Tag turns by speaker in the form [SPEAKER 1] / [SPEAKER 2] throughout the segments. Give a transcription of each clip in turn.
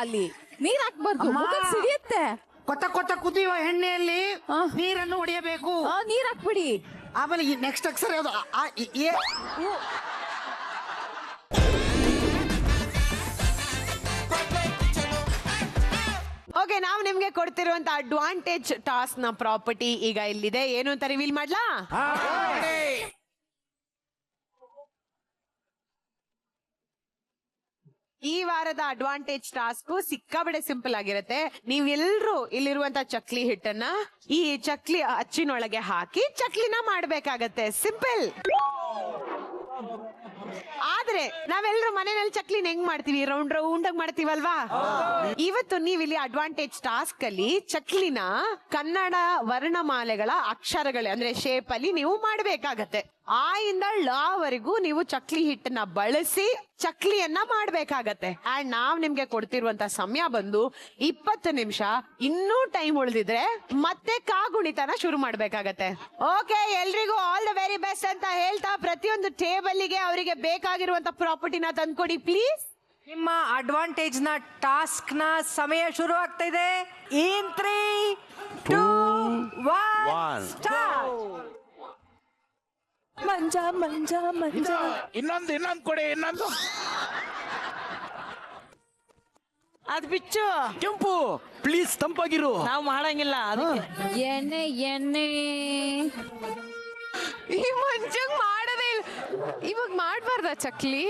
[SPEAKER 1] ಅಲ್ಲಿ ನೀರ್ ಹಾಕ್ಬಾರ್ದು, ಮುಖಕ್ಕೆ ಸಿಡಿಯುತ್ತೆ.
[SPEAKER 2] ಕೊತ್ತ ಕೊತ್ತ ಕುದಿಯುವ ಎಣ್ಣೆಯಲ್ಲಿ ನೀರನ್ನು ಹೊಡೆಯಬೇಕು.
[SPEAKER 1] ನೀರ್ ಹಾಕ್ಬಿಡಿ.
[SPEAKER 2] ಆಮೇಲೆ ನೆಕ್ಸ್ಟ್ ಅಕ್ಷರ ಯಾವುದು?
[SPEAKER 3] ಓಕೆ, ನಾವು ನಿಮ್ಗೆ ಕೊಡ್ತಿರುವಂತ ಅಡ್ವಾಂಟೇಜ್ ಟಾಸ್ಕ್ ನ ಪ್ರಾಪರ್ಟಿ ಈಗ ಇಲ್ಲಿದೆ. ಏನು ಅಂತ ರಿವೀಲ್ ಮಾಡ್ಲಾ? ಈ ವಾರದ ಅಡ್ವಾಂಟೇಜ್ ಟಾಸ್ಕ್ ಸಿಕ್ಕಾಬಡೆ ಸಿಂಪಲ್ ಆಗಿರುತ್ತೆ. ನೀವೆಲ್ಲರೂ ಇಲ್ಲಿರುವಂತ ಚಕ್ಲಿ ಹಿಟ್ಟನ್ನ ಈ ಚಕ್ಲಿ ಅಚ್ಚಿನೊಳಗೆ ಹಾಕಿ ಚಕ್ಲಿನ ಮಾಡ್ಬೇಕಾಗತ್ತೆ. ಸಿಂಪಲ್. ಆದ್ರೆ ನಾವೆಲ್ಲರೂ ಮನೆಯಲ್ಲಿ ಚಕ್ಲಿನ ಹೆಂಗ್ ಮಾಡ್ತೀವಿ? ರೌಂಡ್ ರೌಂಡ್ ಆಗಿ ಮಾಡ್ತೀವಲ್ವಾ? ಇವತ್ತು ನೀವಿಲ್ಲಿ ಅಡ್ವಾಂಟೇಜ್ ಟಾಸ್ಕ್ ಅಲ್ಲಿ ಚಕ್ಲಿನ ಕನ್ನಡ ವರ್ಣಮಾಲೆಗಳ ಅಕ್ಷರಗಳು ಅಂದ್ರೆ ಶೇಪ್ ಅಲ್ಲಿ ನೀವು ಮಾಡ್ಬೇಕಾಗತ್ತೆ. ಆ ಇಂದ ಳ ವರೆಗೂ ನೀವು ಚಕ್ಲಿ ಹಿಟ್ಟನ್ನ ಬಳಸಿ ಚಕ್ಲಿಯನ್ನ ಮಾಡ್ಬೇಕಾಗತ್ತೆ. ಅಂಡ್ ನಾವ್ ನಿಮ್ಗೆ ಕೊಡ್ತಿರುವಂತ ಸಮಯ ಬಂದು 20 ನಿಮಿಷ. ಇನ್ನೂ ಟೈಮ್ ಉಳಿದಿದ್ರೆ ಮತ್ತೆ ಕಾಗುಣಿತನ ಶುರು ಮಾಡ್ಬೇಕಾಗತ್ತೆ. ಓಕೆ, ಎಲ್ರಿಗೂ ಆಲ್ ದ ವೆರಿ ಬೆಸ್ಟ್ ಅಂತ ಹೇಳ್ತಾ ಪ್ರತಿಯೊಂದು ಟೇಬಲ್ಗೆ ಅವರಿಗೆ ಬೇಕಾಗಿರುವಂತ ಪ್ರಾಪರ್ಟಿನ ತಂದ್ಕೊಡಿ ಪ್ಲೀಸ್.
[SPEAKER 4] ನಿಮ್ಮ ಅಡ್ವಾಂಟೇಜ್ ನ ಟಾಸ್ಕ್ ನ ಸಮಯ ಶುರು ಆಗ್ತಾ ಇದೆ. ಇನ್ 3, 2, 1 ಸ್ಟಾರ್ಟ್.
[SPEAKER 1] ಮಂಜ ಮಂಜ ಮಂಜ.
[SPEAKER 5] ಇನ್ನೊಂದು ಕೊಡಿ, ಇನ್ನೊಂದು.
[SPEAKER 2] ಅದ್ ಬಿಚ್ಚು.
[SPEAKER 5] ಕೆಂಪು ಪ್ಲೀಸ್, ತಂಪಾಗಿರು.
[SPEAKER 2] ನಾವು ಮಾಡಂಗಿಲ್ಲ.
[SPEAKER 1] ಎಣ್ಣೆ ಎಣ್ಣೆ.
[SPEAKER 6] ಈ ಮಂಜಂಗ್ ಮಾಡದೇ ಇಲ್ಲ. ಇವಾಗ ಮಾಡ್ಬಾರ್ದ ಚಕ್ಲಿ?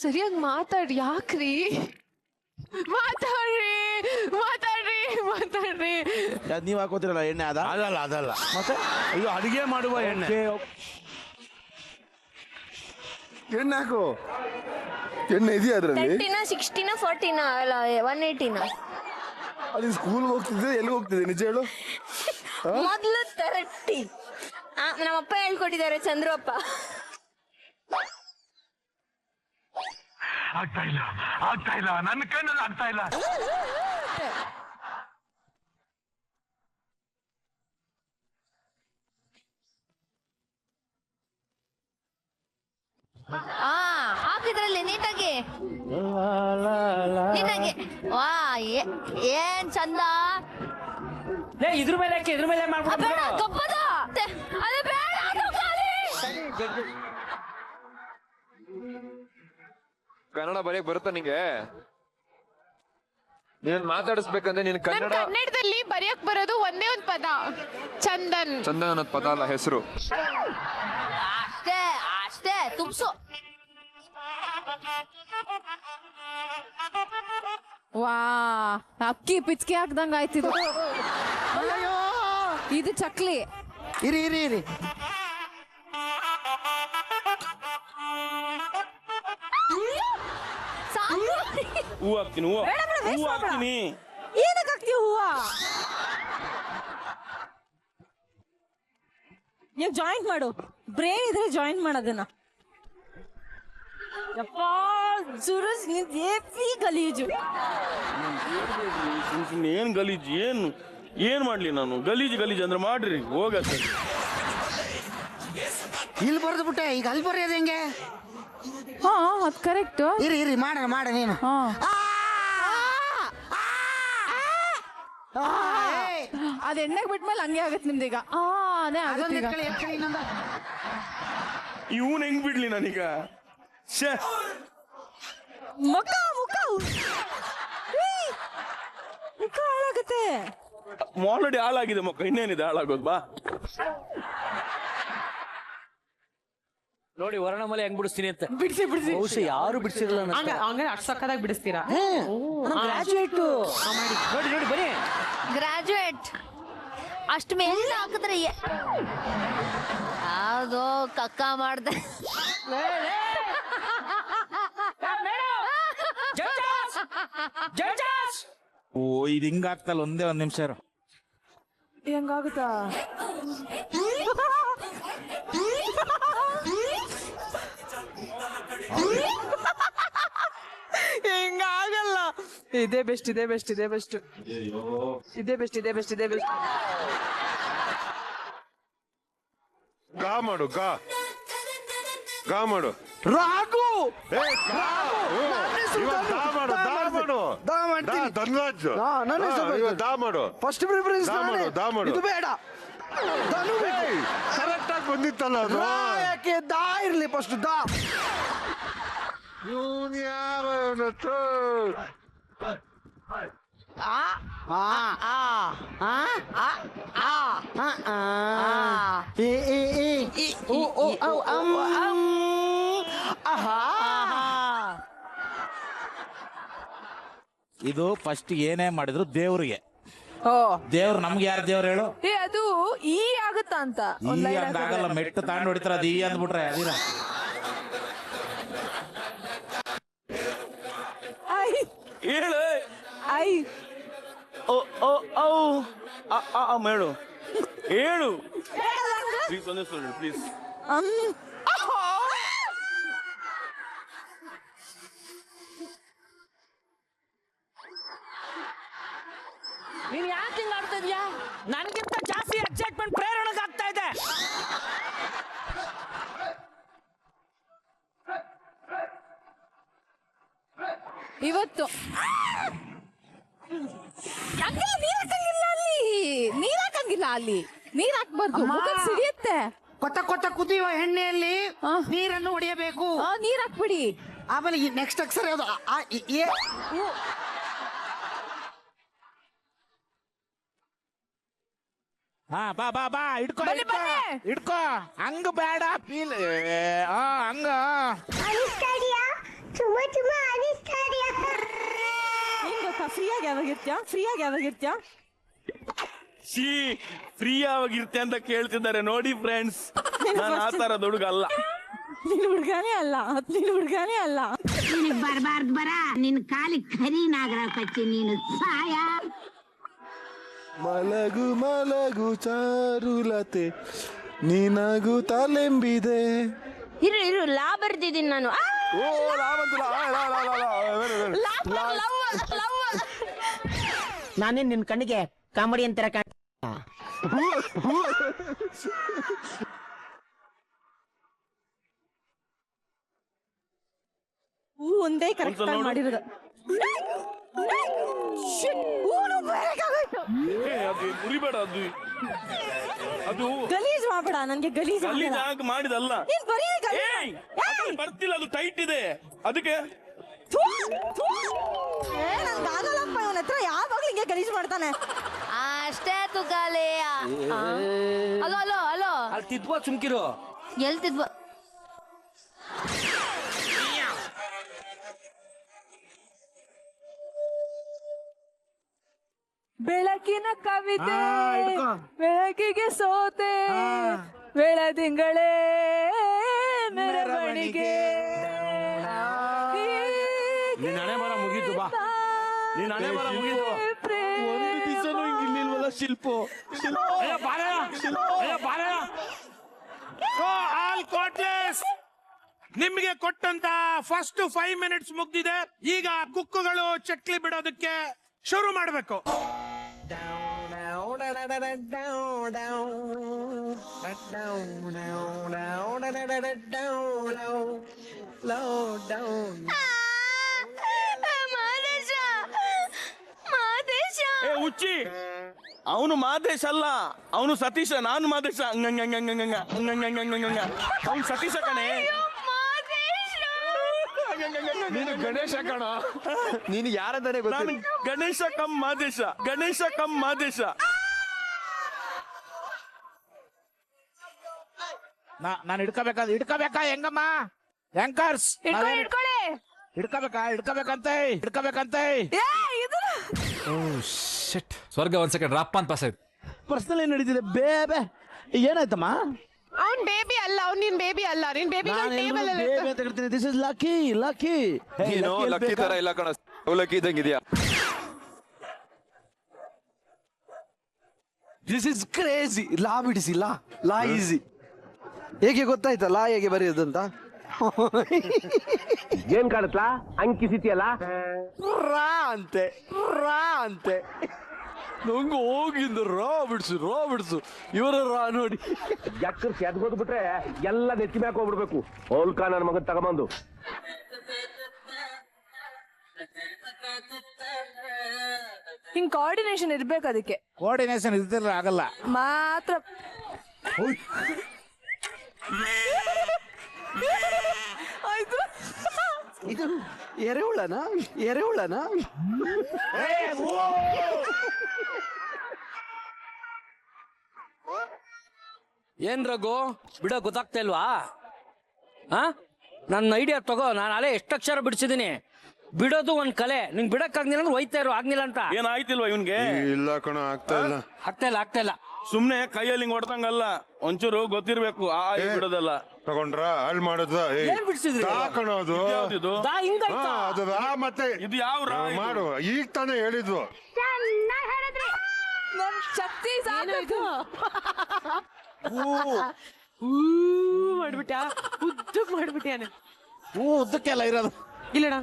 [SPEAKER 6] ಸರಿಯಾಗಿ ಮಾತಾಡಿ. ಯಾಕ್ರಿ? ಮಾತಾಡ್ರಿ.
[SPEAKER 5] ನೀವ್ ಹಾಕೋತಿರಲ್ಲ ಎಣ್ಣೆ? ಅದಲ್ಲ ಮತ್ತೆ ಇದು ಅಡಿಗೆ ಮಾಡುವ ಎಣ್ಣೆ.
[SPEAKER 7] ಎಣ್ಣೆ ಹಾಕು. ಎಣ್ಣೆ ಇದೆಯಾ ಅದ್ರಲ್ಲಿ?
[SPEAKER 8] 30ನ 60ನ 40ನ ಅಲ್ಲ 180ನ.
[SPEAKER 7] ಅಲ್ಲಿ ಸ್ಕೂಲ್ ಹೋಗ್ತಿದ್ದೆ, ಎಲ್ಲಿ ಹೋಗ್ತಿದ್ದೆ ನಿಜ ಹೇಳು?
[SPEAKER 8] ಮೊದ್ಲು 30. ನಮ್ಮಪ್ಪ ಹೇಳ್ಕೊಟ್ಟಿದ್ದಾರೆ, ಚಂದ್ರು ಅಪ್ಪ.
[SPEAKER 5] ಆಗ್ತಾ ಇಲ್ಲ, ನನ್ನ ಕಣ್ಣಲ್ಲಿ ಆಗ್ತಾ ಇಲ್ಲ.
[SPEAKER 8] ಹಾಕಿದ್ರಲ್ಲಿ ನೀಟಾಗಿ. ವಾ, ಏನ್ ಚಂದ.
[SPEAKER 4] ಇದ್ರ ಮೇಲೆ ಮಾಡ್ಬಿಡ.
[SPEAKER 8] ಕಪ್ಪದ ಅದು ಬೇಡ, ಅದು ಖಾಲಿ.
[SPEAKER 9] ಕನ್ನಡ ಬರೆಯಕ್ ಬರುತ್ತಾ ನಿಂಗೆ? ನೀನ್ ಮಾತಾಡಿಸ್ಬೇಕಂದ್ರೆ ನೀನ್
[SPEAKER 6] ಕನ್ನಡದಲ್ಲಿ ಬರೆಯಕ್ ಬರೋದು ಒಂದೇ ಒಂದು ಪದ, ಚಂದನ್.
[SPEAKER 9] ಚಂದನ್ ಅನ್ನೋದ್ ಪದ ಅಲ್ಲ, ಹೆಸರು.
[SPEAKER 8] ಅಷ್ಟೇ ತುಂಬಿಸು.
[SPEAKER 1] ವಾ, ಅಕ್ಕಿ ಪಿಚ್ಕೆ ಹಾಕ್ದಂಗ ಆಯ್ತಿದು. ಇದು ಚಕ್ಲಿ.
[SPEAKER 2] ಇರಿ.
[SPEAKER 5] ಹೂ ಹಾಕ್ತೀನಿ.
[SPEAKER 1] ಏನಕ್ಕೆ ಹಾಕ್ತೀವಿ ಹೂವ? ನೀವು ಜಾಯಿಂಟ್ ಮಾಡು. ಬ್ರೇನ್ ಇದ್ರೆ ಜಾಯಿಂಟ್ ಮಾಡೋದನ್ನ. ಸುರಸ್ ಗಲೀಜು.
[SPEAKER 5] ಏನ್ ಗಲೀಜು? ಏನ್ ಮಾಡ್ಲಿ ನಾನು? ಗಲೀಜು ಅಂದ್ರೆ ಮಾಡ್ರಿ ಹೋಗತ್ತೆ.
[SPEAKER 2] ಇಲ್ಲಿ ಬರ್ದು ಬಿಟ್ಟೆ, ಈಗ ಅಲ್ಲಿ ಬರೆಯೋದು ಹೆಂಗೆ?
[SPEAKER 1] ಅದ್ ಕರೆಕ್ಟ್.
[SPEAKER 2] ಇರಿ ಮಾಡ ನೀನು.
[SPEAKER 1] ಅದ್ ಎಣ್ಣೆಗೆ ಬಿಟ್ಮೇಲೆ ಹಂಗೆ ಆಗತ್ತೆ ನಿಮ್ದೀಗ. ಅದೇ ಆಗತ್ತೆ.
[SPEAKER 5] ಇವನ್ ಹೆಂಗ್ ಬಿಡ್ಲಿ ನಾನೀಗ?
[SPEAKER 1] ಮುಖ ಹಾಳಾಗತ್ತೆ.
[SPEAKER 5] ಆಲ್ರೆಡಿ ಹಾಳಾಗಿದೆ ಮುಖ, ಇನ್ನೇನಿದೆ ಹಾಳಾಗೋದು? ಬಾ
[SPEAKER 4] ನೋಡಿ ವರ್ಣಮಾಲೆ ಹೆಂಗ್ ಬಿಡಿಸ್ತೀನಿ ಅಂತ.
[SPEAKER 3] ಬಿಡಿಸಿ
[SPEAKER 4] ಬಹುಶಃ ಯಾರು ಬಿಡಿಸಿರಲ್ಲ.
[SPEAKER 3] ಹಂಗ ಅಷ್ಟು ಸಕ್ಕದಾಗಿ ಬಿಡಿಸ್ತೀರಾ?
[SPEAKER 4] ಗ್ರಾಜುಯೇಟ್ ನೋಡಿ ಬನ್ನಿ.
[SPEAKER 8] ಗ್ರಾಜುಯೇಟ್ ಅಷ್ಟು ಮೇಲೆ ಹಾಕಿದ್ರೆ ಯಾವ್ದೋ ಕಕ್ಕ ಮಾಡ್ದೆ.
[SPEAKER 5] ಓ, ಇದು ಹಿಂಗಾಗ್ತಲ್ಲ. ಒಂದೇ ಒಂದ್ ನಿಮಿಷ
[SPEAKER 1] ಹೆಂಗಾಗುತ್ತಾ?
[SPEAKER 3] ಹಿಂಗಾಗಲ್ಲ. ಇದೇ ಬೆಸ್ಟ್.
[SPEAKER 7] ಗಾ ಮಾಡು, ಗಾ.
[SPEAKER 10] ಗಾ ಮಾಡು
[SPEAKER 7] ರಾಘು
[SPEAKER 10] ಏ, ಗಾ. ಇವಾಗ ದಾ ಮಾಡು ದಾ ಮಾಡು
[SPEAKER 7] ದಾ ಮಾಡ್ತೀನಿ.
[SPEAKER 10] ಧನ್ರಾಜ್
[SPEAKER 7] ನನ್ನ ಹೆಸರು
[SPEAKER 10] ಇವಾಗ ದಾ ಮಾಡು
[SPEAKER 7] ಫಸ್ಟ್ ಪ್ರಿಫರೆನ್ಸ್
[SPEAKER 10] ದಾ ಮಾಡು, ದಾ ಮಾಡು.
[SPEAKER 7] ಇದು ಬೇಡ ಧನು ಬೇಕು.
[SPEAKER 10] ಕರೆಕ್ಟ್ ಆಗಿ ಬಂದಿತ್ತಲ್ಲ ಅದು
[SPEAKER 7] ರಾ ಯಾಕೆ ದಾ ಇರ್ಲಿ ಫಸ್ಟ್ ದಾ
[SPEAKER 10] ಇವ್ನ್ ಯಾರು ಥು.
[SPEAKER 11] ಇದು ಫಸ್ಟ್ ಏನೇ ಮಾಡಿದ್ರು ದೇವ್ರಿಗೆ.
[SPEAKER 1] ಓ
[SPEAKER 11] ದೇವ್ರು ನಮ್ಗೆ ಯಾರು ದೇವ್ರು ಹೇಳು?
[SPEAKER 1] ಅದು ಈ ಆಗುತ್ತಾ ಅಂತ
[SPEAKER 11] ಈ ಹಂಗಾಗಲ್ಲ, ಮೆಟ್ಟು ತಾಂಡ್ ಹೊಡಿತಾರ ಅದು ಈ ಅಂದ್ಬಿಟ್ರೆ ಅದಿರ.
[SPEAKER 5] ಹೇಳು
[SPEAKER 1] ಐ
[SPEAKER 5] ಓ ಓ ಔ ಅ ಅ ಅ ಮೇಳು ಹೇಳು ಪ್ಲೀಸ್ ಒಂದೇ ಸಲ ಪ್ಲೀಸ್.
[SPEAKER 2] ನೀನ್ ಯಾಕೆ ಹಿಂಗ್ ಆಡ್ತಾ ಇದ್ಯಾ? ನನ್ಗಿಂತ ಜಾಸ್ತಿ ಎಕ್ಸೈಟ್ಮೆಂಟ್ ಪ್ರೇರಣೆ ಆಗ್ತಾ ಇದೆ.
[SPEAKER 1] ಇವತ್ತು ನೀರ್ ಹಾಕಂಗಿಲ್ಲ ಅಲ್ಲಿ ನೀರ್ ಹಾಕ್ಬಾರ್ದು, ಮುಖ ಸಿಡಿಯುತ್ತೆ.
[SPEAKER 2] ಕೊತ್ತ ಕೊತ್ತ ಕುದಿಯುವ ಎಣ್ಣೆಯಲ್ಲಿ ನೀರನ್ನು ಹೊಡೆಯಬೇಕು.
[SPEAKER 1] ನೀರ್ ಹಾಕ್ಬಿಡಿ.
[SPEAKER 2] ಆಮೇಲೆ ನೆಕ್ಸ್ಟ್ ಅಕ್ಷರ ಯಾವುದು? ಆ, ಇ, ಎ, ಉ.
[SPEAKER 11] ಹಾ ಬಾ ಬಾ ಬಾ ಇಡ್ಕೊ
[SPEAKER 1] ಬನ್ನಿ,
[SPEAKER 11] ಇಡ್ಕೊ,
[SPEAKER 1] ಬನ್ನಿ.
[SPEAKER 11] ಇಡ್ಕೊ. ಹಂಗ ಬೇಡ ಫೀಲ್ ಹಂಗ
[SPEAKER 1] ಫ್ರೀಯಾಗಿ ಯಾವಾಗಿರ್ತ್ಯಾ
[SPEAKER 5] ಶೀ ಫ್ರೀ ಆಗಿರ್ತೆ ಅಂತ ಕೇಳ್ತಿದ್ದಾರೆ ನೋಡಿ ಫ್ರೆಂಡ್ಸ್. ನಾನು ಆ ತರದ ಹುಡುಗ ಅಲ್ಲ.
[SPEAKER 1] ನೀನ್ ಹುಡ್ಗಾನೇ ಅಲ್ಲ
[SPEAKER 6] ಬರ್ಬಾರ್ದು ಬರ ನಿನ್ ಕಾಲಿ ಕರಿ ನಾಗರ ಕಚ್ಚಿ ನೀನು ಸಾಯ.
[SPEAKER 7] ಮಲಗು ಮಲಗು ಚಾರುಲತೆ ನಿನಗೂ ತಲೆಂಬಿದೆ.
[SPEAKER 6] ಇರು ಲಾ ಬರ್ದಿದ್ದೀನಿ ನಾನು.
[SPEAKER 7] ಓ ರಾವಂತು
[SPEAKER 2] ನಾನೇನ್ ನಿನ್ ಕಣ್ಣಿಗೆ ಕಾಮಿಡಿ ಅಂತರ ಕಾಣ.
[SPEAKER 1] ಒಂದೇ ಕರೆಕ್ಟ್ ಆಗಿ ಮಾಡಿರೋದು.
[SPEAKER 5] ಅದು ಮುರಿಬೇಡ, ಅದು ಅದು
[SPEAKER 1] ಗಲೀಜ್ ಮಾಡ್ಬೇಡ, ನನ್ಗೆ ಗಲೀಜ್
[SPEAKER 5] ಗಲೀಜ್ ಆಗಿ ಮಾಡಿದಲ್ಲ.
[SPEAKER 1] ನೀನ್ ಬರೀ
[SPEAKER 5] ಏಯ್, ಅದ್ರಲ್ಲಿ ಬರ್ತಿಲ್ಲ, ಅದು ಟೈಟ್ ಇದೆ ಅದಕ್ಕೆ.
[SPEAKER 1] ನನ್ಗಾಗಲ್ಲಪ್ಪ, ಇವನ ಹತ್ರ ಯಾವಾಗ್ಲೂ ಹಿಂಗೆ ಗಲೀಜ್ ಮಾಡ್ತಾನೆ.
[SPEAKER 8] ಅಷ್ಟೇ ತುಕಾಲೆ. ಅಲೋ ಅಲೋ ಅಲೋ
[SPEAKER 11] ಅಲ್ಲಿ ತಿದ್ಬೋ ಸುಮ್ಕಿರು.
[SPEAKER 8] ಎಲ್ತಿದ್ವ
[SPEAKER 1] ಬೆಳಕಿನ ಕವಿತೆ ಬೆಳಕಿಗೆ ಸೋತೆ ಬೆಳದಿಂಗಳೇ ಮೆರವಣಿಗೆ.
[SPEAKER 11] ನೀನ್ ಹಣೆ ಬರ ಮುಗೀತು ಬಾ, ನೀನ್ ಹಣೆ ಬರ ಮುಗೀತು.
[SPEAKER 5] ಒಂದು ದಿವಸನೂ ಹಿಂಗಿರ್ಲಿಲ್ವಲ್ಲ ಶಿಲ್ಪು.
[SPEAKER 11] ಅಯ್ಯೋ ಬಾರಯ್ಯ, ಅಯ್ಯೋ ಬಾರಯ್ಯ.
[SPEAKER 12] So all courtless, ನಿಮ್ಗೆ ಕೊಟ್ಟಂತ ಫಸ್ಟ್ 5 minutes ಮುಗ್ದಿದೆ. ಈಗ ಕುಕ್ಕುಗಳು ಚಕ್ಲಿ ಬಿಡೋದಕ್ಕೆ ಶುರು ಮಾಡಬೇಕು.
[SPEAKER 5] ಏ ಹುಚ್ಚಿ, ಅವನು ಮಾದೇಶ್ ಅಲ್ಲ, ಅವನು ಸತೀಶ. ನಾನು ಮಾದೇಶ. ಅವನು ಸತೀಶ ಕಣೆ.
[SPEAKER 9] ನೀನು ಗಣೇಶ ಕಣ. ನೀನು ಯಾರಂತಾನೆ
[SPEAKER 5] ನಾನು
[SPEAKER 9] ಗೊತ್ತಿಲ್ಲ.
[SPEAKER 5] Ganesha come Madesha, Ganesha come Madesha.
[SPEAKER 11] ನಾನು ಹಿಡ್ಕೋಬೇಕಾ ಹೆಂಗಮ್ಮ? ಆಂಕರ್ಸ್ ಹಿಡ್ಕೋಬೇಕಂತೆ.
[SPEAKER 9] ಸ್ವರ್ಗ ಒಂದ್ ಸೆಕೆಂಡ್ ರಪ್ಪ ಅಂತ ಪಾಸ್ ಆಯ್ತು.
[SPEAKER 7] ಪರ್ಸನಲ್ ಏನ್ ನಡೀತಿದೆ? ಬೇಬೆ ಏನಾಯ್ತಮ್ಮ?
[SPEAKER 3] ಅವ್ನ್ ಬೇಬಿ ಅಲ್ಲ, ಅವ್ನ್ ನಿನ್ ಬೇಬಿ ಅಲ್ಲ. ನಿನ್ ಬೇಬಿ ಟೇಬಲ್ ಅಲ್ಲಿ
[SPEAKER 7] ಬೇಬಿ ಅಂತ ಕರಿತೀನಿ. This is lucky.
[SPEAKER 9] ನೀನು ಲಕ್ಕಿ ತರ ಇಲ್ಲ ಕಣ, ಲಕ್ಕಿ ಇದ್ದಂಗಿದ್ಯಾ.
[SPEAKER 7] This is crazy. ಲಾ ಬಿಡಿಸಿ, ಲಾ ಈಸಿ. ಹೇಗೆ ಗೊತ್ತಾಯ್ತಾ ಲಾ ಹೇಗೆ ಬರೆಯೋದಂತ?
[SPEAKER 12] ಏನ್ ಕಾಣತ್ಲಾ ಅಂಕಿಸಿತಿಯಲ್ಲ?
[SPEAKER 7] ರಾ ಅಂತೆ. ನಂಗೆ ಹೋಗಿಂದ ರಾ ಬಿಡ್ಸು ಇವರ ರಾ ನೋಡಿ
[SPEAKER 11] ಎಕ್ಕರ್ ಎದ್ಗೋದ್ ಬಿಟ್ರೆ ಎಲ್ಲ ನೆತ್ತಿ ಮ್ಯಾಕ್ ಹೋಗ್ಬಿಡ್ಬೇಕು ಹೋಲ್ಕ ನನ್ನ ಮಗನ್ ತಗೊಂಬಂದು
[SPEAKER 1] ಹಿಂಗ್ ಕೋಆರ್ಡಿನೇಷನ್ ಇರ್ಬೇಕು ಅದಕ್ಕೆ
[SPEAKER 12] ಕೋಆರ್ಡಿನೇಷನ್ ಇದ್ದಿಲ್ಲ ಆಗಲ್ಲ.
[SPEAKER 1] ಮಾತ್ರ ಆಯ್ತು.
[SPEAKER 7] ಇದು ಎರೆಹುಳನ
[SPEAKER 2] ಏನ್ ರಘು ಬಿಡೋ ಗೊತ್ತಾಗ್ತಾ ಇಲ್ವಾ? ನನ್ನ ಐಡಿಯಾ ತಗೋ. ನಾನು ಅಲ್ಲೇ ಎಷ್ಟು ಅಕ್ಷರ ಬಿಡಿಸಿದೀನಿ. ಬಿಡೋದು ಒಂದ್ ಕಲೆ. ನಿಂಗೆ ಬಿಡಕ್ಕಾಗ್ನಿಲ್ಲ ಅಂದ್ರೆ ಹೋಯ್ತಾ ಇರೋ ಆಗ್ನಿಲ್ಲ ಅಂತ.
[SPEAKER 5] ಏನಾಯ್ತಿಲ್ವಾ ಇವನ್ಗೆ?
[SPEAKER 10] ಇಲ್ಲ ಕಣ ಆಗ್ತಾ ಇಲ್ಲ
[SPEAKER 5] ಸುಮ್ನೆ ಕೈಯಲ್ಲಿ ಹಿಂಗ್ ಹೊಡ್ದಂಗಲ್ಲ, ಒಂಚೂರು ಗೊತ್ತಿರ್ಬೇಕು. ಬಿಡೋದಲ್ಲ.
[SPEAKER 10] ತಗೊಂಡ್ರ ಹಾಳ್ ಮಾಡೋದ
[SPEAKER 2] ಏನ್ ಬಿಡಿಸಿದ್ರಿ?
[SPEAKER 10] ಕಣೋದು
[SPEAKER 5] ಯಾವ್ದಿದು?
[SPEAKER 10] ಅದು ರಾ ಮತ್ತೆ
[SPEAKER 5] ಇದು ಯಾವ ರಾ ಇದು?
[SPEAKER 10] ಮಾಡು ಈಗ ತಾನೇ ಹೇಳಿದ್ವು.
[SPEAKER 1] ನನ್ ಶಕ್ತಿ ಸಾಕು.
[SPEAKER 3] ಮಾಡ್ಬಿಟ್ಟ ಉದ್ದಕ್ ಮಾಡ್ಬಿಟ್ಟಾನೆ.
[SPEAKER 12] ಉದ್ದಕ್ಕೆಲ್ಲ ಇರೋದು
[SPEAKER 3] ಇಲ್ಲಣ್ಣ.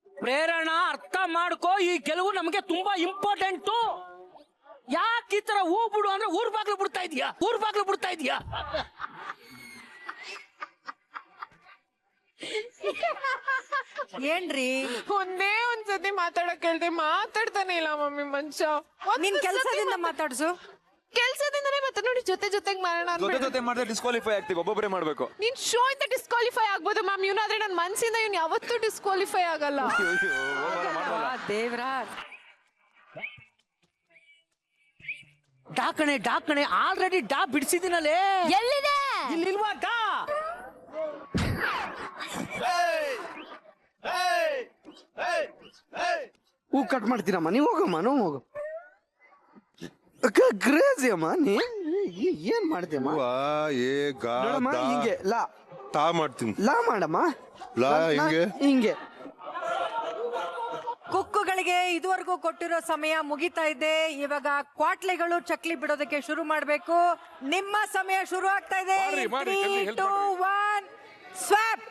[SPEAKER 2] ಪ್ರೇರಣಾ ಅರ್ಥ ಮಾಡ್ಕೋ, ಈ ಗೆಲುವು ನಮಗೆ ತುಂಬಾ ಇಂಪಾರ್ಟೆಂಟು. ಯಾಕೆ ಈ ತರ ಹೂ ಬಿಡು ಅಂದ್ರೆ ಊರ್ ಬಾಗ್ಲು ಬಿಡ್ತಾ ಇದೀಯಾ?
[SPEAKER 4] ಏನ್ರಿ
[SPEAKER 3] ಒಂದೇ ಒಂದ್ಸತಿ ಮಾತಾಡಕ್ ಹೇಳ್ದೆ, ಮಾತಾಡ್ತಾನೆ ಇಲ್ಲ ಮಮ್ಮಿ ಮನುಷ್ಯ.
[SPEAKER 4] ನಿನ್ ಕೆಲ್ಸದಿಂದ ಮಾತಾಡ್ಸು.
[SPEAKER 3] ಕೆಲ್ಸದಿಂದನೇ ಮತ್ತೆ ನೋಡಿ ಜೊತೆಗ್ ಮಾಡೋಣ
[SPEAKER 9] ಜೊತೆ ಮಾಡಿದ್ರೆ ಡಿಸ್ಕ್ವಾಲಿಫೈ ಆಗ್ತೀವಿ, ಒಬ್ಬೊಬ್ಬರೇ ಮಾಡ್ಬೇಕು.
[SPEAKER 3] ನೀನ್ ಶೋ ಇಂದ ಡಿಸ್ಕ್ವಾಲಿಫೈ ಆಗ್ಬೋದು ಮ್ಯಾಮ್. ಇವ್ನಾದ್ರೆ ನನ್ ಮನ್ಸಿಂದ ಇವ್ನು ಯಾವತ್ತೂ ಡಿಸ್ಕ್ವಾಲಿಫೈ ಆಗಲ್ಲ.
[SPEAKER 4] ದೇವ್ರ
[SPEAKER 2] ಡಾಕಣೆ ಆಲ್ರೆಡಿ ಡಾ ಬಿಡಿಸಿದಿನಲ್ಲೇ.
[SPEAKER 8] ಎಲ್ಲಿದೆ?
[SPEAKER 2] ಇಲ್ಲಿಲ್ವಾ ಡಾ?
[SPEAKER 7] ಹೂ ಕಟ್ ಮಾಡ್ತೀರಮ್ಮ ನೀವು ಹೋಗಮ್ಮ ನಾವು ಹೋಗು ಕ್ರೇಜಿ ಅಮ್ಮ ಏನ್ ಮಾಡ್ತೀಯಮ್ಮ ನೋಡಮ್ಮ ಹಿಂಗೆ ಲಾ
[SPEAKER 10] ತಾ ಮಾಡ್ತೀನಿ
[SPEAKER 7] ಲಾ ಮಾಡಮ್ಮ
[SPEAKER 10] ಲಾ
[SPEAKER 7] ಹಿಂಗೆ
[SPEAKER 4] ಕುಕ್ಕುಗಳಿಗೆ ಇದುವರೆಗೂ ಕೊಟ್ಟಿರೋ ಸಮಯ ಮುಗಿತಾ ಇದೆ. ಇವಾಗ ಕ್ವಾಟ್ಲೆಗಳು ಚಕ್ಲಿ ಬಿಡೋದಕ್ಕೆ ಶುರು ಮಾಡಬೇಕು. ನಿಮ್ಮ ಸಮಯ ಶುರು ಆಗ್ತಾ ಇದೆ. 3, 2, 1 ಸ್ವಾಪ್.